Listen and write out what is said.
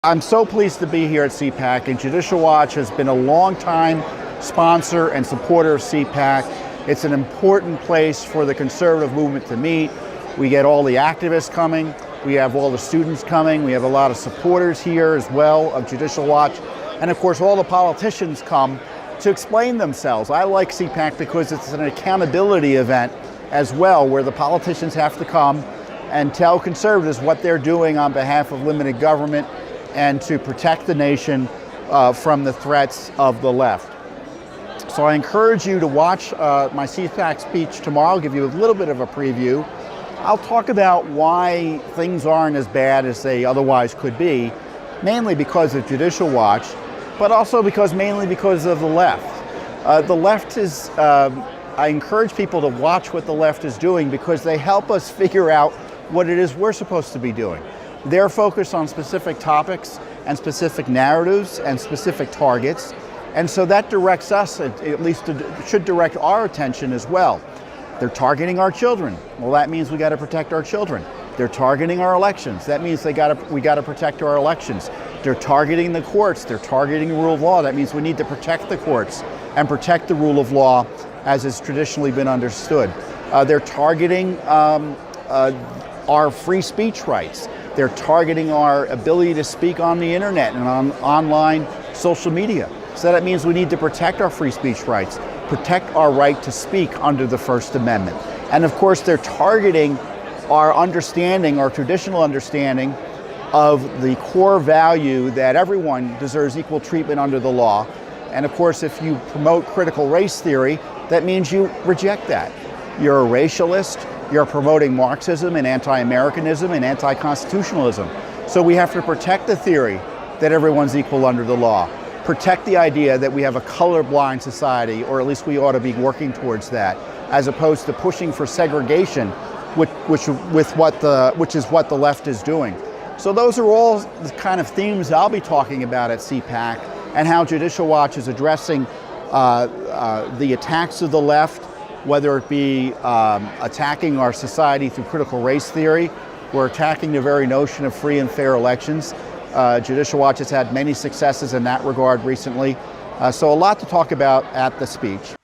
I'm so pleased to be here at CPAC, and Judicial Watch has been a long-time sponsor and supporter of CPAC. It's an important place for the conservative movement to meet. We get all the activists coming, we have all the students coming, we have a lot of supporters here as well of Judicial Watch, and of course all the politicians come to explain themselves. I like CPAC because it's an accountability event as well, where the politicians have to come and tell conservatives what they're doing on behalf of limited government and to protect the nation from the threats of the left. So I encourage you to watch my CPAC speech tomorrow. I'll give you a little bit of a preview. I'll talk about why things aren't as bad as they otherwise could be, mainly because of Judicial Watch, but also mainly because of the left. The left is, I encourage people to watch what the left is doing because they help us figure out what it is we're supposed to be doing. They're focused on specific topics and specific narratives and specific targets. And so that directs us, at least should direct our attention as well. They're targeting our children. Well, that means we got to protect our children. They're targeting our elections. That means we got to protect our elections. They're targeting the courts. They're targeting the rule of law. That means we need to protect the courts and protect the rule of law as has traditionally been understood. They're targeting our free speech rights. They're targeting our ability to speak on the internet and on online social media. So that means we need to protect our free speech rights, protect our right to speak under the First Amendment. And of course, they're targeting our understanding, our traditional understanding of the core value that everyone deserves equal treatment under the law. And of course, if you promote critical race theory, that means you reject that. You're a racialist. You're promoting Marxism and anti-Americanism and anti-constitutionalism. So we have to protect the theory that everyone's equal under the law. Protect the idea that we have a colorblind society, or at least we ought to be working towards that, as opposed to pushing for segregation, which is what the left is doing. So those are all the kind of themes I'll be talking about at CPAC, and how Judicial Watch is addressing the attacks of the left, whether it be attacking our society through critical race theory, or attacking the very notion of free and fair elections. Judicial Watch has had many successes in that regard recently. So a lot to talk about at the speech.